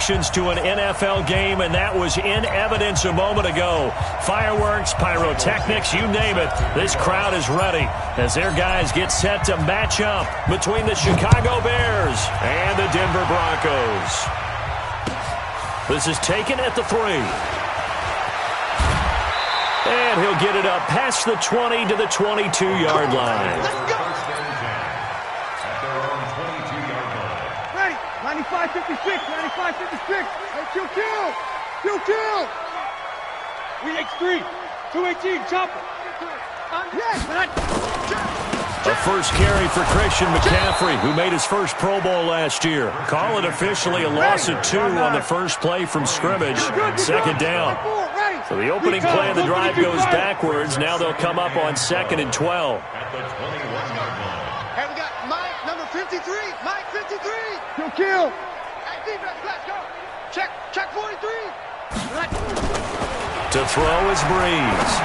emotions to an NFL game, and that was in evidence a moment ago. Fireworks, pyrotechnics, you name it. This crowd is ready as their guys get set to match up between the Chicago Bears and the Denver Broncos. This is taken at the 3. And he'll get it up past the 20 to the 22-yard line. Let's go. 95-56, 95-56. Hey, kill. We X3, 218, chopper. A first carry for Christian McCaffrey, who made his first Pro Bowl last year. Call it officially a loss of 2 on the first play from scrimmage. Second down. So the opening play of the drive goes backwards. Now they'll come up on 2nd and 12. Hey, we got Mike, number 53. Mike, 53. Kill. Hey, defense, let's go. Check 43. To throw is Breeze.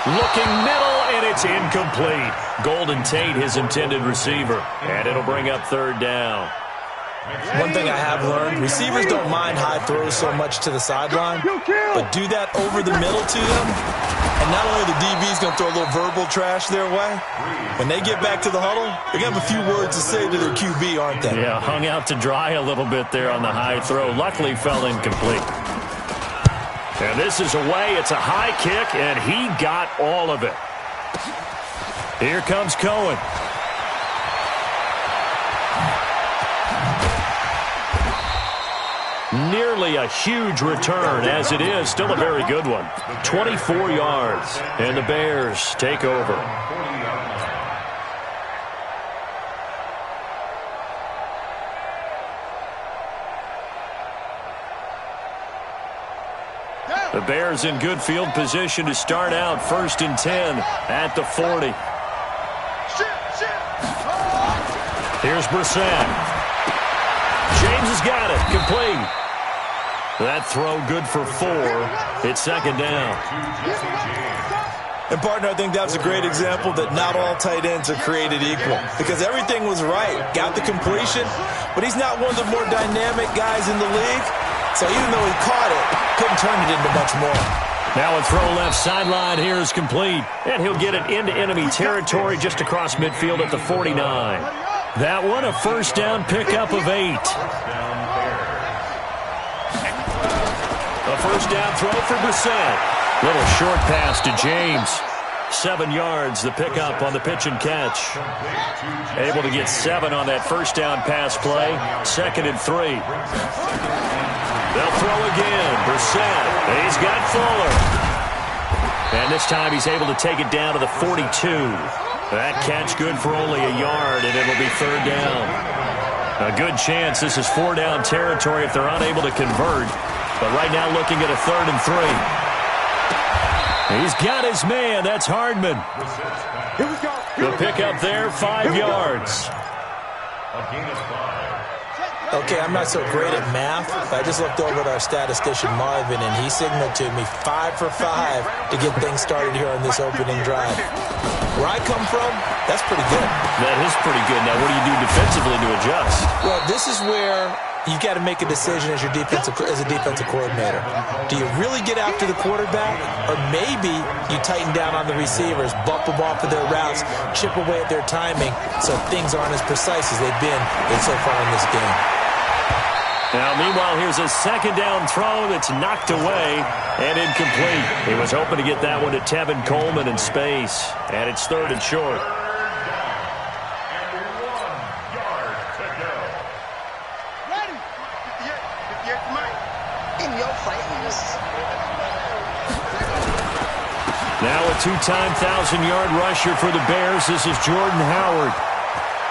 Looking middle, and it's incomplete. Golden Tate, his intended receiver. And it'll bring up 3rd down. One thing I have learned, receivers don't mind high throws so much to the sideline, but do that over the middle to them, and not only the DB's going to throw a little verbal trash their way, when they get back to the huddle, they're going to have a few words to say to their QB, aren't they? Yeah, hung out to dry a little bit there on the high throw. Luckily fell incomplete. And this is away. It's a high kick, and he got all of it. Here comes Cohen. Nearly a huge return, as it is. Still a very good one. 24 yards, and the Bears take over. The Bears in good field position to start out 1st and 10 at the 40. Here's Brissett. James has got it. Complete. That throw good for 4. It's 2nd down. And, partner, I think that's a great example that not all tight ends are created equal, because everything was right. Got the completion, but he's not one of the more dynamic guys in the league. So even though he caught it, couldn't turn it into much more. Now a throw left sideline here is complete. And he'll get it into enemy territory just across midfield at the 49. That one a first down pickup of 8. A first down throw for Brissett. Little short pass to James. 7 yards, the pickup on the pitch and catch. Able to get 7 on that first down pass play. 2nd and 3. They'll throw again. Brissett. He's got Fuller. And this time he's able to take it down to the 42. That catch good for only a yard, and it'll be 3rd down. A good chance this is 4-down territory if they're unable to convert. But right now looking at a 3rd and 3. He's got his man. That's Hardman. The pickup there, 5 yards. Okay, I'm not so great at math, but I just looked over at our statistician, Marvin, and he signaled to me 5 for 5 to get things started here on this opening drive. Where I come from, that's pretty good. That is pretty good. Now, what do you do defensively to adjust? Well, this is where you got to make a decision as a defensive coordinator. Do you really get after the quarterback, or maybe you tighten down on the receivers, bump them off of their routes, chip away at their timing, so things aren't as precise as they've been so far in this game. Now, meanwhile, here's a 2nd down throw that's knocked away and incomplete. He was hoping to get that one to Tevin Coleman in space, and it's 3rd and short. Now a 2-time 1,000-yard rusher for the Bears. This is Jordan Howard.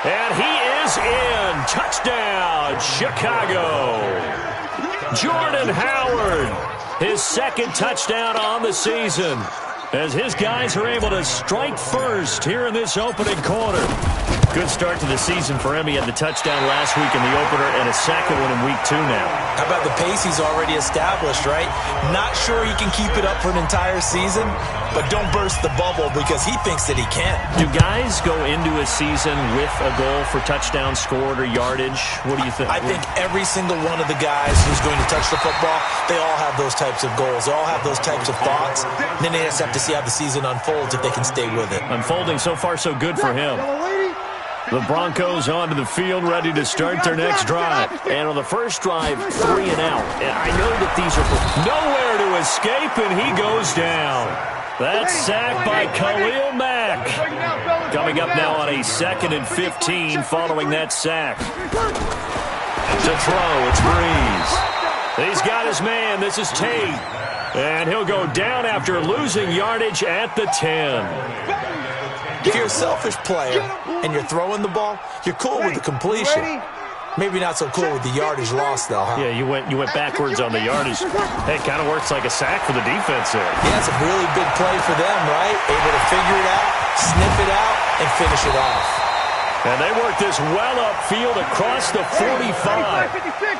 And he is in. Touchdown, Chicago. Jordan Howard, his 2nd touchdown on the season, as his guys are able to strike first here in this opening quarter. Good start to the season for him. He had the touchdown last week in the opener and a second one in week 2 now. How about the pace he's already established, right? Not sure he can keep it up for an entire season, but don't burst the bubble because he thinks that he can. Do guys go into a season with a goal for touchdown scored or yardage? What do you think? I think every single one of the guys who's going to touch the football, they all have those types of goals. They all have those types of thoughts. Then they just have to see how the season unfolds if they can stay with it. Unfolding so far so good for him. The Broncos onto the field, ready to start their next drive. And on the first drive, 3 and out. I know that these are nowhere to escape, and he goes down. That's sacked by Khalil Mack. Coming up now on a 2nd and 15 following that sack. To throw, it's Breeze. He's got his man. This is Tate. And he'll go down after losing yardage at the 10. If you're a selfish player and you're throwing the ball, you're cool with the completion. Maybe not so cool with the yardage loss, though, huh? Yeah, you went backwards on the yardage. Hey, it kind of works like a sack for the defense there. Yeah, it's a really big play for them, right? Able to figure it out, sniff it out, and finish it off. And they work this well upfield across the 45.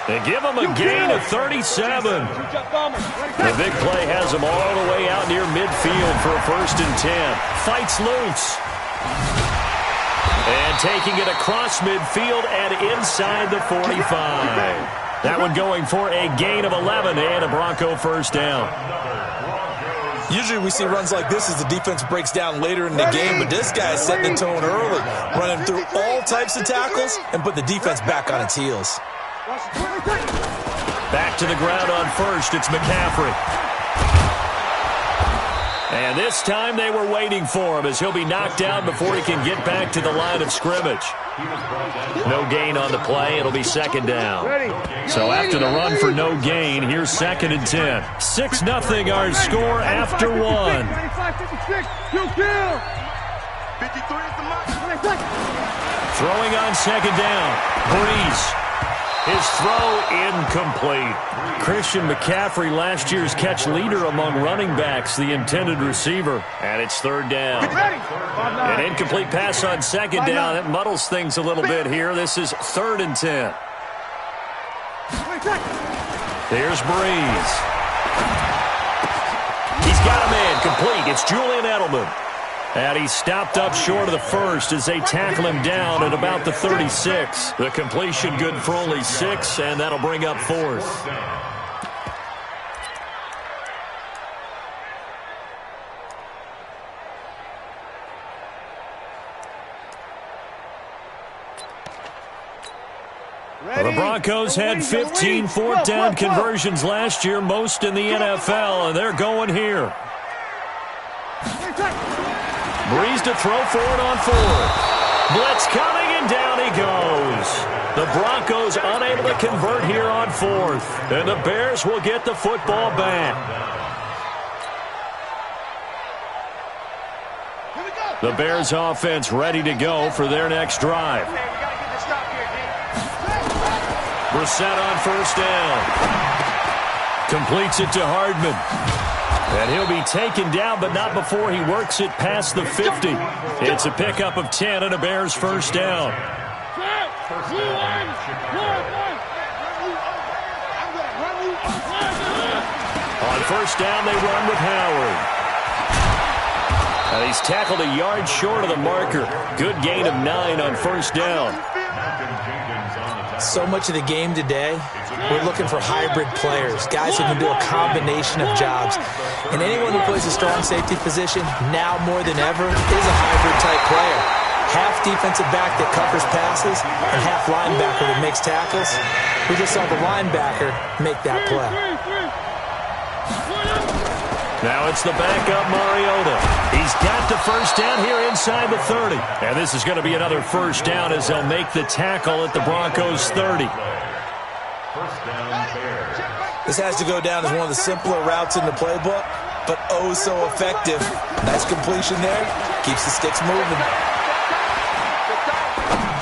They give them a gain of 37. The big play has them all the way out near midfield for a 1st and 10. Fights loose. And taking it across midfield and inside the 45. That one going for a gain of 11 and a Bronco 1st down. Usually we see runs like this as the defense breaks down later in the game, but this guy is setting the tone early, running through all types of tackles and put the defense back on its heels. Back to the ground on 1st, it's McCaffrey. And this time they were waiting for him as he'll be knocked down before he can get back to the line of scrimmage. No gain on the play. It'll be 2nd down. So after the run for no gain, here's 2nd and 10. 6-0 our score after 1. Throwing on 2nd down. Breeze. His throw incomplete. Christian McCaffrey, last year's catch leader among running backs, the intended receiver. And it's 3rd down. An incomplete pass on 2nd down. It muddles things a little bit here. This is 3rd and 10. There's Breeze. He's got a man complete. It's Julian Edelman. And he stopped up short of the 1st as they tackle him down at about the 36. The completion good for only 6, and that'll bring up 4th. The Broncos had 15 4th down conversions last year, most in the NFL, and they're going here. Breeze to throw forward on 4th. Blitz coming, and down he goes. The Broncos unable to convert here on 4th. And the Bears will get the football back. The Bears offense ready to go for their next drive. Brissett on 1st down. Completes it to Hardman. And he'll be taken down, but not before he works it past the 50. It's a pickup of 10 and a Bears 1st down. On 1st down, they run with Howard. And he's tackled a yard short of the marker. Good gain of 9 on 1st down. So much of the game today, we're looking for hybrid players, guys who can do a combination of jobs. And anyone who plays a strong safety position, now more than ever, is a hybrid-type player. Half defensive back that covers passes and half linebacker that makes tackles. We just saw the linebacker make that play. Now it's the backup Mariota. He's got the 1st down here inside the 30. And this is going to be another 1st down as they'll make the tackle at the Broncos 30. This has to go down as one of the simpler routes in the playbook, but oh so effective. Nice completion there. Keeps the sticks moving.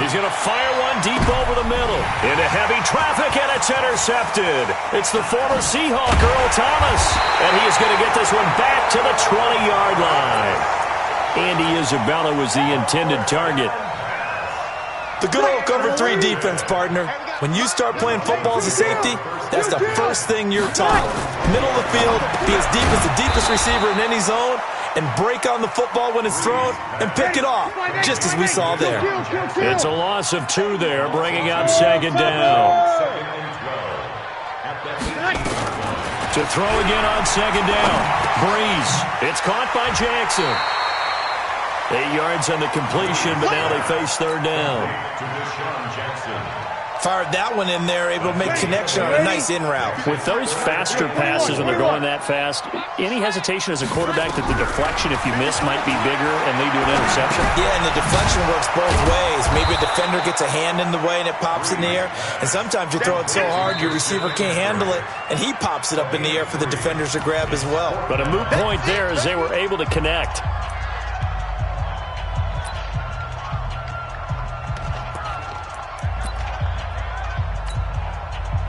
He's going to fire one deep over the middle. Into heavy traffic, and it's intercepted. It's the former Seahawk, Earl Thomas. And he is going to get this one back to the 20-yard line. Andy Isabella was the intended target. The good old cover 3 defense, partner. When you start playing football as a safety, that's the first thing you're taught. Middle of the field, be as deep as the deepest receiver in any zone, and break on the football when it's thrown and pick it off, just as we saw there. It's a loss of 2 there, bringing up 2nd down. To throw again on 2nd down. Breeze. It's caught by Jackson. 8 yards on the completion, but now they face 3rd down. Fired that one in there, able to make connection on a nice in route. With those faster passes when they're going that fast, any hesitation as a quarterback that the deflection, if you miss, might be bigger and lead to an interception? Yeah, and the deflection works both ways. Maybe a defender gets a hand in the way and it pops in the air. And sometimes you throw it so hard your receiver can't handle it, and he pops it up in the air for the defenders to grab as well. But a moot point there as they were able to connect.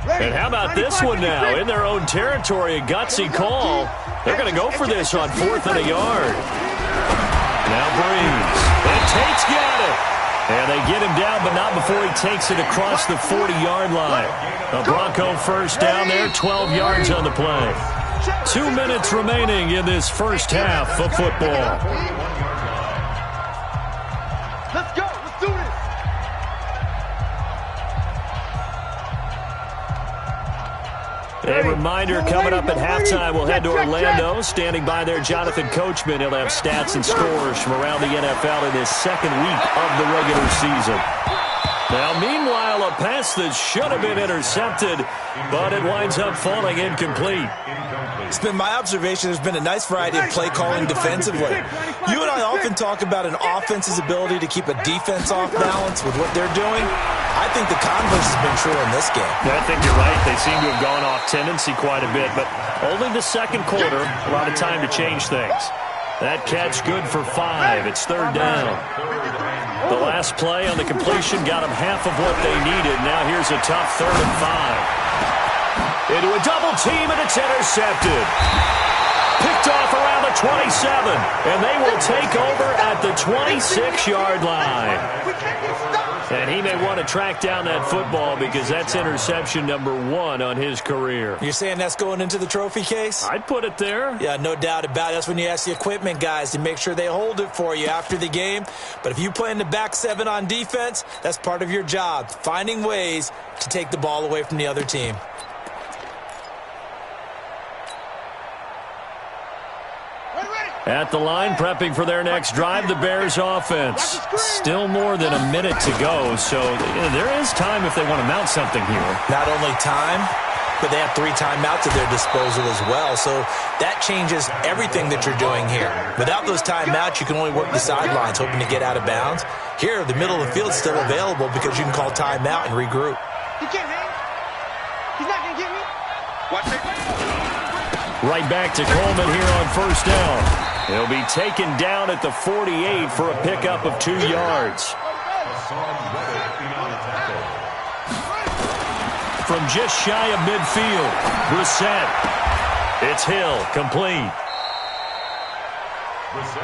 And how about this one now? In their own territory, a gutsy call. They're going to go for this on 4th and a yard. Now Breeze. And Tate's got it. And they get him down, but not before he takes it across the 40-yard line. A Bronco first down there, 12 yards on the play. 2 minutes remaining in this first half of football. Let's go. Let's do this. A reminder coming up at halftime, we'll head to Orlando. Standing by there, Jonathan Coachman. He'll have stats and scores from around the NFL in his 2nd week of the regular season. Now, meanwhile, a pass that should have been intercepted, but it winds up falling incomplete. It's been my observation there's been a nice variety of play calling defensively. You and I often talk about an offense's ability to keep a defense off balance with what they're doing. I think the converse has been true in this game. I think you're right. They seem to have gone off tendency quite a bit, but only the 2nd quarter, a lot of time to change things. That catch good for 5. It's 3rd down. The last play on the completion got them half of what they needed. Now here's a tough 3rd and 5. Into a double team, and it's intercepted. Picked off around the 27, and they will take over at the 26-yard line. And he may want to track down that football because that's interception number 1 on his career. You're saying that's going into the trophy case? I'd put it there. Yeah, no doubt about it. That's when you ask the equipment guys to make sure they hold it for you after the game. But if you play in the back 7 on defense, that's part of your job, finding ways to take the ball away from the other team. At the line, prepping for their next drive, the Bears offense. Still more than a minute to go, so there is time if they want to mount something here. Not only time, but they have 3 timeouts at their disposal as well, so that changes everything that you're doing here. Without those timeouts, you can only work the sidelines, hoping to get out of bounds. Here, the middle of the field is still available because you can call timeout and regroup. He can't hang. He's not going to get me. Watch it. Right back to Coleman here on 1st down. He'll be taken down at the 48 for a pickup of 2 yards. From just shy of midfield, Brissett. It's Hill, complete.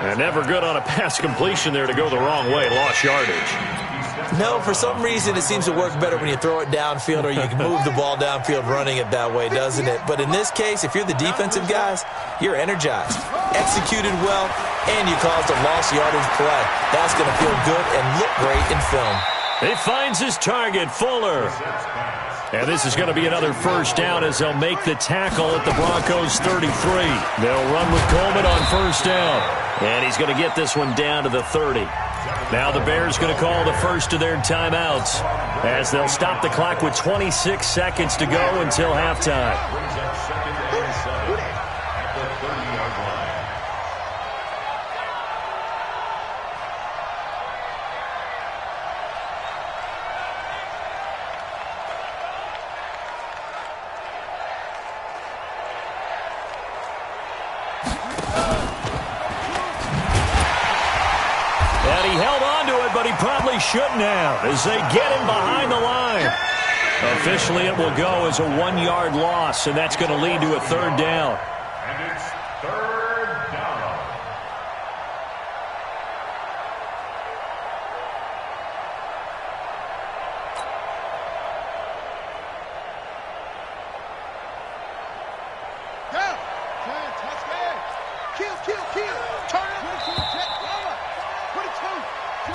And never good on a pass completion there to go the wrong way, lost yardage. No, for some reason it seems to work better when you throw it downfield or you can move the ball downfield running it that way, doesn't it? But in this case, if you're the defensive guys, you're energized, executed well, and you caused a lost yardage play. That's going to feel good and look great in film. He finds his target, Fuller. And this is going to be another 1st down as they'll make the tackle at the Broncos 33. They'll run with Coleman on 1st down. And he's going to get this one down to the 30. Now the Bears going to call the first of their timeouts as they'll stop the clock with 26 seconds to go until halftime. But he probably shouldn't have as they get him behind the line. Officially, it will go as a 1-yard loss, and that's going to lead to a 3rd down. And it's 3rd down.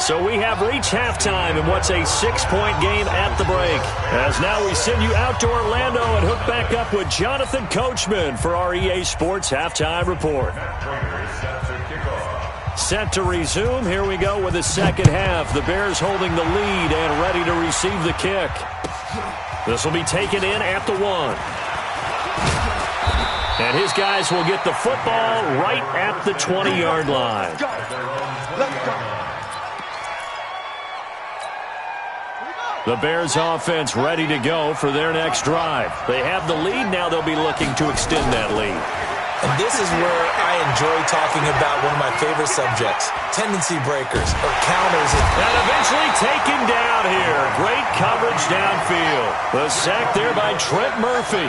So we have reached halftime in what's a 6-point game at the break. As now we send you out to Orlando and hook back up with Jonathan Coachman for our EA Sports Halftime Report. Set to resume. Here we go with the second half. The Bears holding the lead and ready to receive the kick. This will be taken in at the 1. And his guys will get the football right at the 20-yard line. The Bears offense ready to go for their next drive. They have the lead. Now they'll be looking to extend that lead. And this is where I enjoy talking about one of my favorite subjects, tendency breakers or counters. And eventually taken down here. Great coverage downfield. The sack there by Trent Murphy.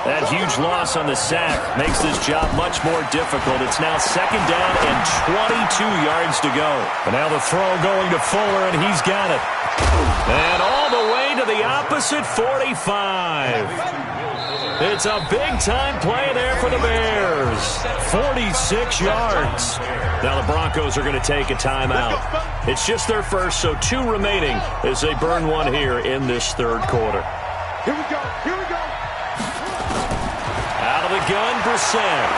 That huge loss on the sack makes this job much more difficult. It's now second down and 22 yards to go. And now the throw going to Fuller, and he's got it. And all the way to the opposite 45. It's a big-time play there for the Bears. 46 yards. Now the Broncos are going to take a timeout. It's just their first, so 2 remaining as they burn one here in this third quarter. Here we go. Here we go. Out of the gun, Brissett.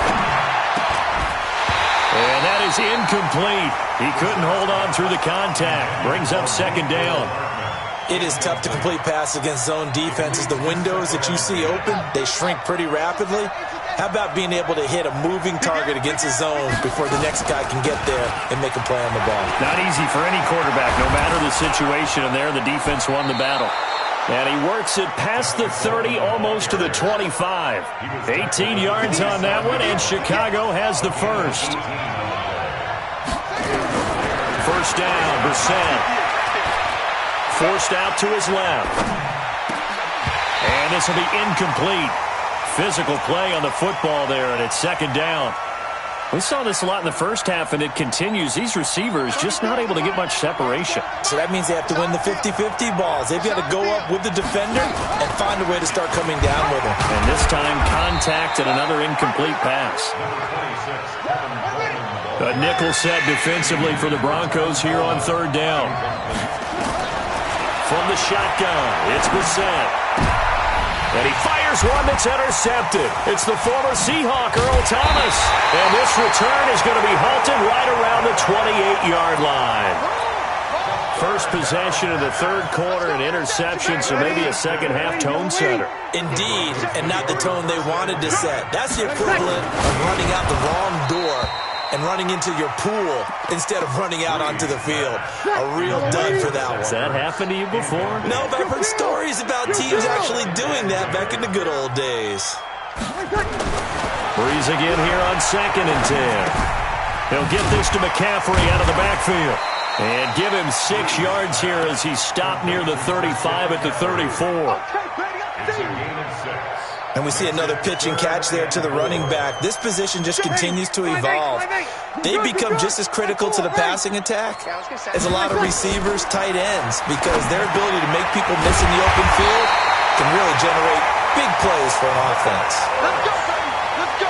And that is incomplete. He couldn't hold on through the contact. Brings up second down. It is tough to complete pass against zone defenses. The windows that you see open, they shrink pretty rapidly. How about being able to hit a moving target against a zone before the next guy can get there and make a play on the ball? Not easy for any quarterback, no matter the situation. And there, the defense won the battle. And he works it past the 30, almost to the 25. 18 yards on that one, and Chicago has the first. First down, Brissett. Forced out to his left. And this will be incomplete. Physical play on the football there, and it's second down. We saw this a lot in the first half, and it continues. These receivers just not able to get much separation. So that means they have to win the 50-50 balls. They've got to go up with the defender and find a way to start coming down with him. And this time, contact and another incomplete pass. A nickel set defensively for the Broncos here on third down. From the shotgun, it's Brissett. And he fires one that's intercepted. It's the former Seahawk, Earl Thomas. And this return is going to be halted right around the 28-yard line. First possession of the third quarter, an interception, so maybe a second-half tone setter. Indeed, and not the tone they wanted to set. That's the equivalent of running out the wrong door and running into your pool instead of running out onto the field. A real dud for that one. Has that happened to you before? No, but I've heard stories about teams actually doing that back in the good old days. Breeze again here on second and 10. He'll get this to McCaffrey out of the backfield. And give him 6 yards here as he's stopped near the 35 at the 34. And we see another pitch and catch there to the running back. This position just continues to evolve. They become just as critical to the passing attack as a lot of receivers, tight ends, because their ability to make people miss in the open field can really generate big plays for an offense. Let's go, baby. Let's go.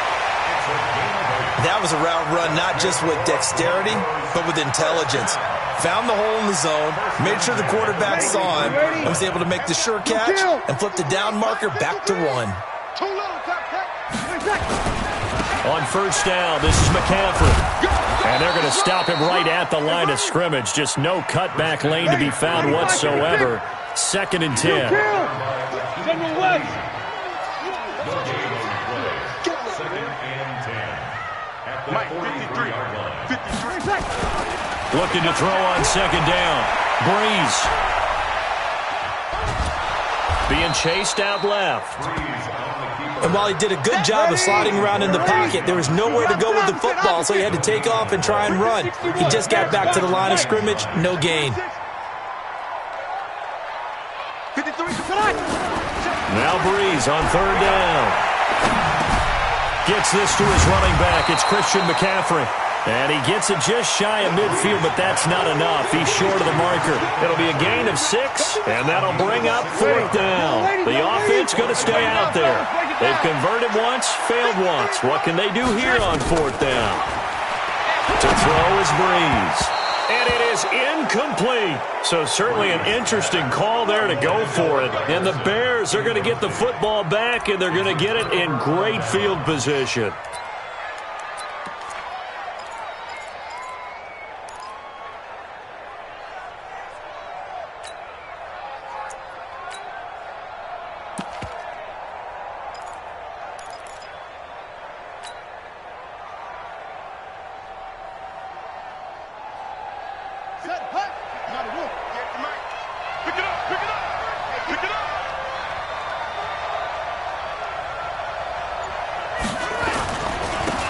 That was a route run not just with dexterity, but with intelligence. Found the hole in the zone, made sure the quarterback saw him, and was able to make the sure catch and flip the down marker back to 1. On first down, this is McCaffrey. And they're going to stop him right at the line of scrimmage. Just no cutback lane to be found whatsoever. Second and 10. Looking to throw on second down. Breeze. Being chased out left. And while he did a good job of sliding around in the pocket, there was nowhere to go with the football, so he had to take off and try and run. He just got back to the line of scrimmage, no gain. Now Breeze on third down. Gets this to his running back. It's Christian McCaffrey. And he gets it just shy of midfield, but that's not enough. He's short of the marker. It'll be a gain of 6, and that'll bring up fourth down. The offense going to stay out there. They've converted once, failed once. What can they do here on fourth down? To throw is Breeze. And it is incomplete. So certainly an interesting call there to go for it. And the Bears are going to get the football back, and they're going to get it in great field position.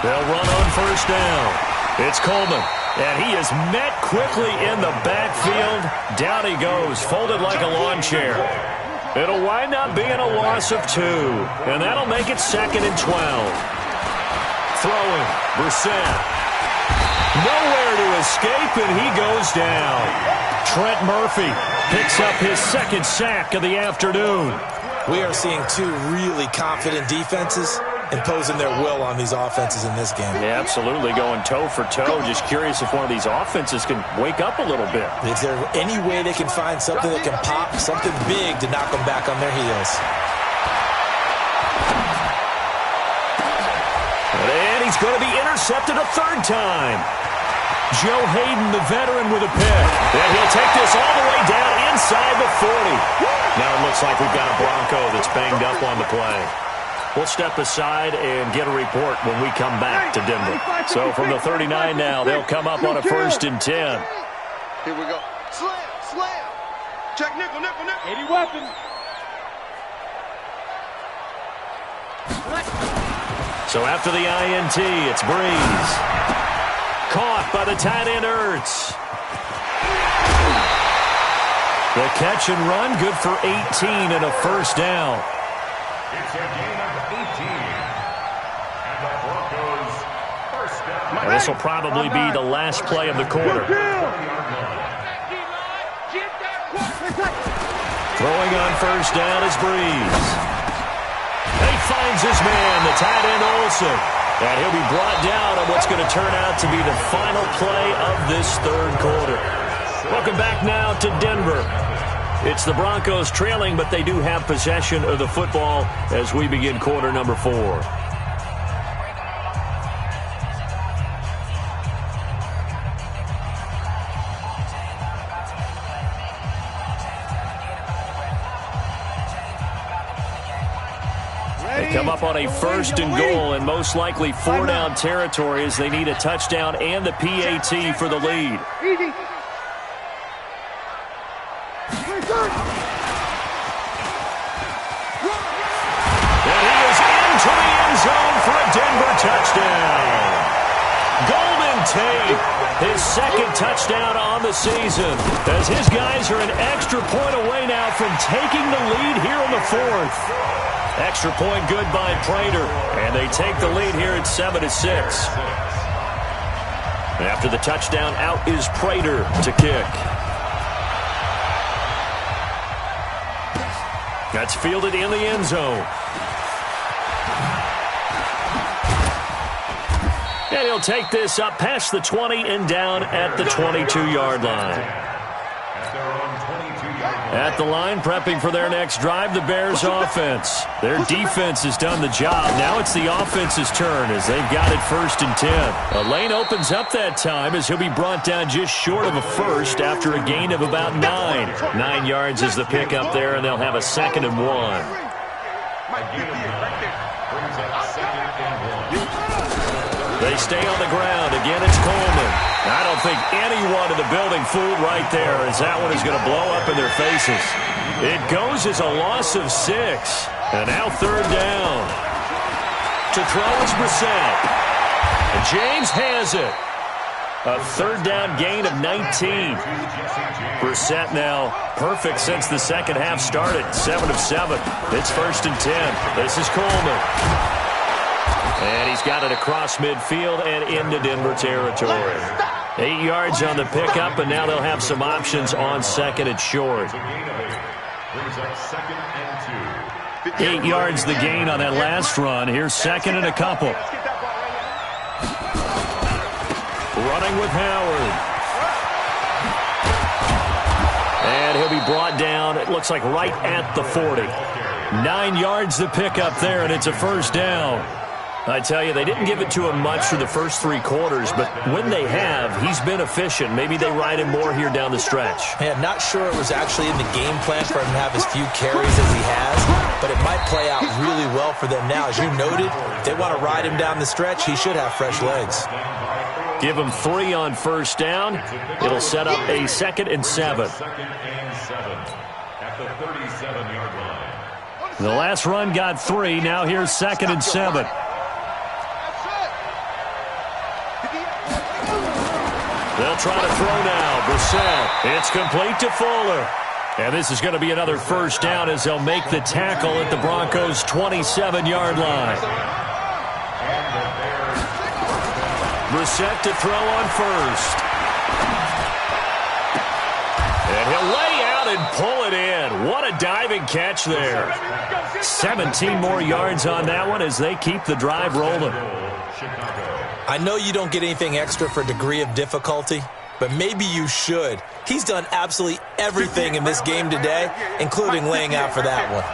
They'll run on first down. It's Coleman, and he is met quickly in the backfield. Down he goes, folded like a lawn chair. It'll wind up being a loss of 2, and that'll make it 2nd and 12. Throwing, Brissett. Nowhere to escape, and he goes down. Trent Murphy picks up his 2nd sack of the afternoon. We are seeing 2 really confident defenses imposing their will on these offenses in this game. Yeah, absolutely, going toe for toe. Just curious if one of these offenses can wake up a little bit. Is there any way they can find something that can pop, something big to knock them back on their heels? And he's going to be intercepted a 3rd time. Joe Hayden, the veteran, with a pick. And he'll take this all the way down inside the 40. Now it looks like we've got a Bronco that's banged up on the play. We'll step aside and get a report when we come back to Denver. So from the 39 now, they'll come up on a 1st and 10. Here we go. Slam, slam. Check nickel, nickel, nickel. 80 weapons. So after the INT, it's Breeze. Caught by the tight end Ertz. The catch and run, good for 18 and a 1st down. It's a gain of 18. And the Broncos first down. And this will probably be the last play of the quarter. Throwing on first down is Breeze. He finds his man, the tight end Olsen. And he'll be brought down on what's going to turn out to be the final play of this 3rd quarter. Welcome back now to Denver. It's the Broncos trailing, but they do have possession of the football as we begin quarter number 4. They come up on a 1st and goal and most likely 4-down territory as they need a touchdown and the PAT for the lead. Easy. And he is into the end zone for a Denver touchdown. Golden Tate, his 2nd touchdown on the season, as his guys are an extra point away now from taking the lead here in the 4th. Extra point good by Prater, and they take the lead here at 7-6. After the touchdown, out is Prater to kick. That's fielded in the end zone. And he'll take this up past the 20 and down at the 22-yard line. At the line, prepping for their next drive, the Bears offense. Their defense has done the job. Now it's the offense's turn as they've got it 1st and 10. A lane opens up that time as he'll be brought down just short of a 1st after a gain of about 9. 9 yards is the pickup there, and they'll have a 2nd and 1. They stay on the ground. Again, it's Coleman. I don't think anyone in the building fooled right there, as that one is going to blow up in their faces. It goes as a loss of 6. And now 3rd down. To throw is Brissett. And James has it. A 3rd down gain of 19. Brissett now perfect since the 2nd half started. 7 of 7. It's 1st and 10. This is Coleman. And he's got it across midfield and into Denver territory. 8 yards on the pickup, and now they'll have some options on 2nd and short. 8 yards the gain on that last run. Here's 2nd and a couple. Running with Howard. And he'll be brought down, it looks like right at the 40. 9 yards to pick up there, and it's a first down. I tell you, they didn't give it to him much for the first 3 quarters, but when they have, he's been efficient. Maybe they ride him more here down the stretch. Yeah, not sure it was actually in the game plan for him to have as few carries as he has, but it might play out really well for them now. As you noted, if they want to ride him down the stretch, he should have fresh legs. Give him 3 on first down. It'll set up a 2nd and 7. At the 37-yard line. The last run got 3. Now here's 2nd and 7. They'll try to throw now. Brissett. It's complete to Fuller. And this is going to be another first down as they'll make the tackle at the Broncos' 27-yard line. Brissett to throw on first. And he'll lay out and pull it in. What a diving catch there. 17 more yards on that one as they keep the drive rolling. I know you don't get anything extra for degree of difficulty, but maybe you should. He's done absolutely everything in this game today, including laying out for that one.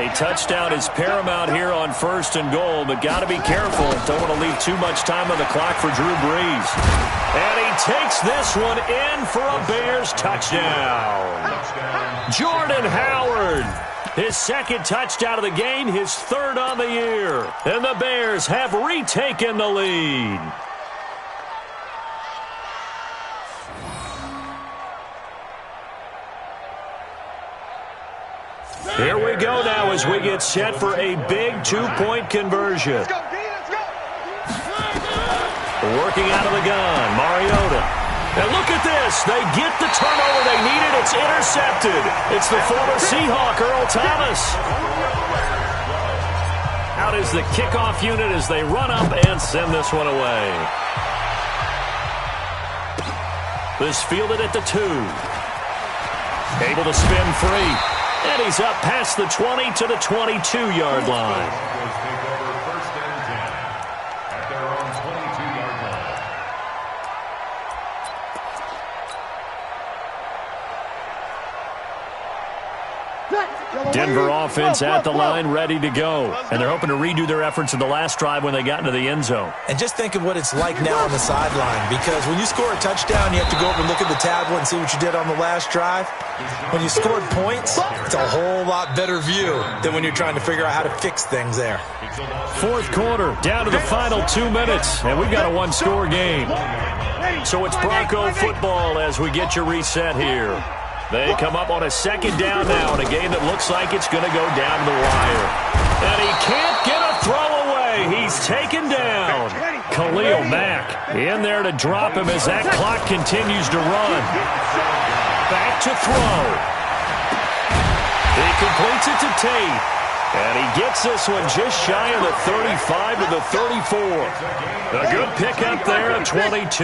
A touchdown is paramount here on 1st and goal, but got to be careful. Don't want to leave too much time on the clock for Drew Brees. And he takes this one in for a Bears touchdown. Jordan Howard. His 2nd touchdown of the game, his 3rd on the year. And the Bears have retaken the lead. Here we go now as we get set for a big 2-point conversion. Working out of the gun, Mariota. And look at this. They get the turnover they needed. It's intercepted. It's the former Seahawk, Earl Thomas. Out is the kickoff unit as they run up and send this one away. This fielded at the 2. Able to spin free. And he's up past the 20 to the 22-yard line. Denver offense at the line, ready to go. And they're hoping to redo their efforts in the last drive when they got into the end zone. And just think of what it's like now on the sideline, because when you score a touchdown, you have to go over and look at the tablet and see what you did on the last drive. When you scored points, it's a whole lot better view than when you're trying to figure out how to fix things there. 4th quarter, down to the final 2 minutes, and we've got a 1-score game. So it's Bronco football as we get your reset here. They come up on a 2nd down now in a game that looks like it's going to go down to the wire. And he can't get a throw away. He's taken down. Khalil Mack in there to drop him as that clock continues to run. Back to throw. He completes it to Tate. And he gets this one just shy of the 35 to the 34. A good pickup there at 22.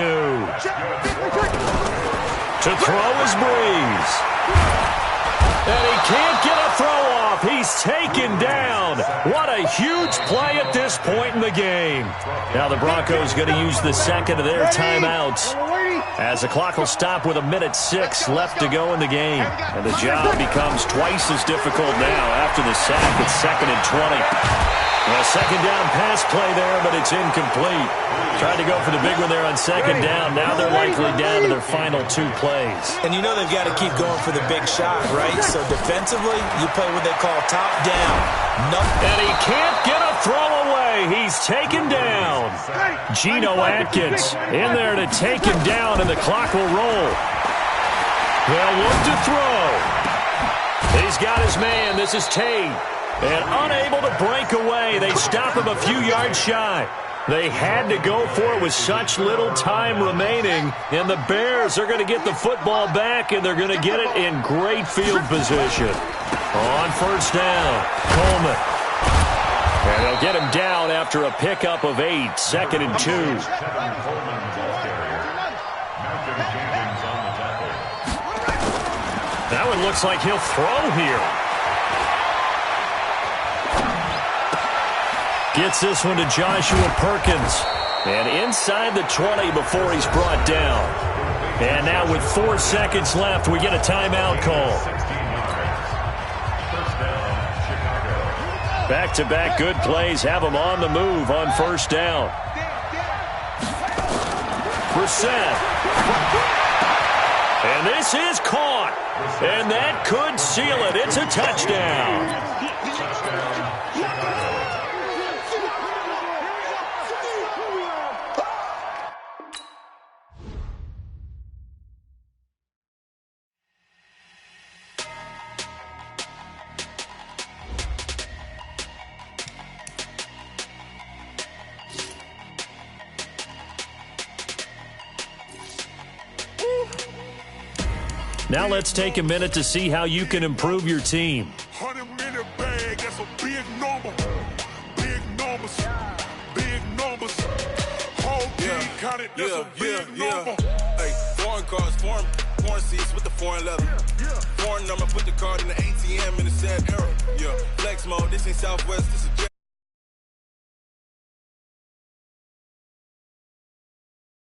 To throw is Brees. And he can't get a throw off. He's taken down. What a huge play at this point in the game. Now the Broncos going to use the 2nd of their timeouts as the clock will stop with 1:06 left to go in the game. And the job becomes twice as difficult now after the sack. It's 2nd and 20. A 2nd down pass play there, but it's incomplete. Tried to go for the big one there on 2nd down. Now they're likely down to their final 2 plays. And you know they've got to keep going for the big shot, right? So defensively, you play what they call top down. And he can't get a throw away. He's taken down. Geno Atkins in there to take him down, and the clock will roll. They'll look to throw. He's got his man. This is Tate. And unable to break away, they stop him a few yards shy. They had to go for it with such little time remaining. And the Bears are going to get the football back, and they're going to get it in great field position. On 1st down, Coleman. And they'll get him down after a pickup of 8, 2nd and 2. That one looks like he'll throw here. Gets this one to Joshua Perkins. And inside the 20 before he's brought down. And now with 4 seconds left, we get a timeout call. Back-to-back good plays have them on the move on first down. Brissett. And this is caught. And that could seal it. It's a touchdown. Now let's take a minute to see how you can improve your team. 100-minute bag, that's a big number. Big numbers. Big numbers. Whole team counted, that's a big number. Hey, foreign cars, foreign seats with the foreign leather. Foreign number, put the card in the ATM in the sad era. Yeah, flex mode, this ain't Southwest, this is